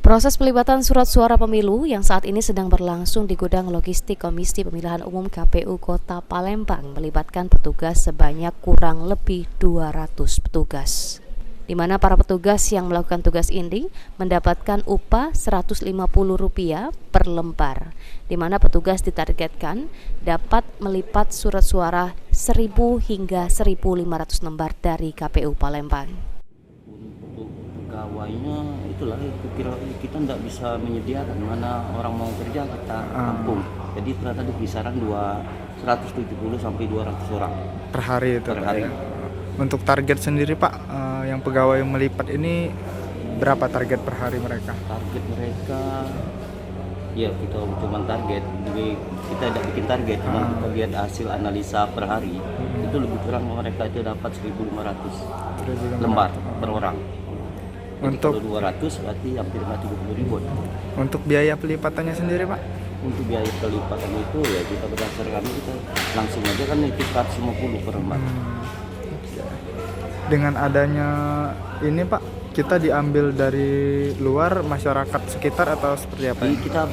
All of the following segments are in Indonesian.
Proses pelibatan surat suara pemilu yang saat ini sedang berlangsung di gudang logistik Komisi Pemilihan Umum KPU Kota Palembang melibatkan petugas sebanyak kurang lebih 200 petugas. Di mana para petugas yang melakukan tugas ini mendapatkan upah Rp150 per lembar, di mana petugas ditargetkan dapat melipat surat suara 1.000 hingga 1.500 lembar dari KPU Palembang. Untuk pegawainya itulah kita tidak bisa menyediakan, mana orang mau kerja kita tampung. Jadi ternyata di kisaran 170 sampai 200 orang per hari itu. Per hari. Ya. Untuk target sendiri Pak, yang pegawai melipat ini berapa target per hari mereka? Target mereka ya kita cuma target, jadi kita tidak bikin target, cuma kita lihat hasil analisa per hari. Itu lebih kurang mereka itu dapat 1.500 lembar per orang. Jadi Untuk kalau 200 berarti hampir 70.000. Untuk biaya pelipatannya sendiri Pak? Untuk biaya pelipatan itu ya kita berdasarkan kita langsung aja kan itu 150 per lembar. Dengan adanya ini Pak, kita diambil dari luar masyarakat sekitar atau seperti apa? Jadi kita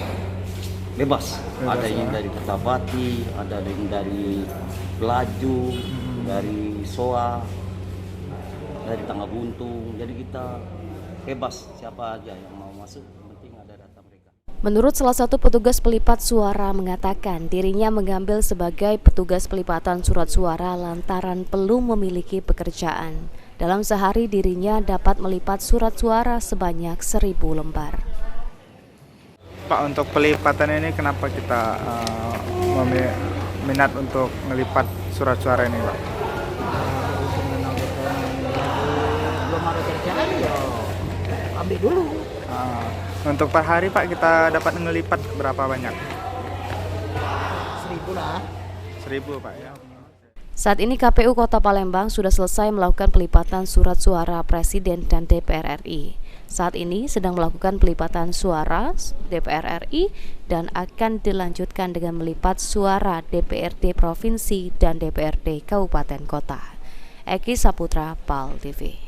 bebas ada yang dari Kertapati, ada yang dari Pelaju, dari Soa, dari Tangga Buntung. Jadi kita bebas siapa aja yang mau masuk, penting ada data mereka. Menurut salah satu petugas pelipat suara mengatakan dirinya mengambil sebagai petugas pelipatan surat suara lantaran belum memiliki pekerjaan. Dalam sehari dirinya dapat melipat surat suara sebanyak 1.000 lembar. Pak, untuk pelipatan ini kenapa kita minat untuk melipat surat suara ini Pak? Belum ada kerjaan ya ambil dulu. Untuk per hari Pak kita dapat ngelipat berapa banyak? 1.000 lah. 1.000 Pak ya. Saat ini KPU Kota Palembang sudah selesai melakukan pelipatan surat suara Presiden dan DPR RI. Saat ini sedang melakukan pelipatan suara DPR RI dan akan dilanjutkan dengan melipat suara DPRD Provinsi dan DPRD Kabupaten Kota. Eki Saputra, PAL TV.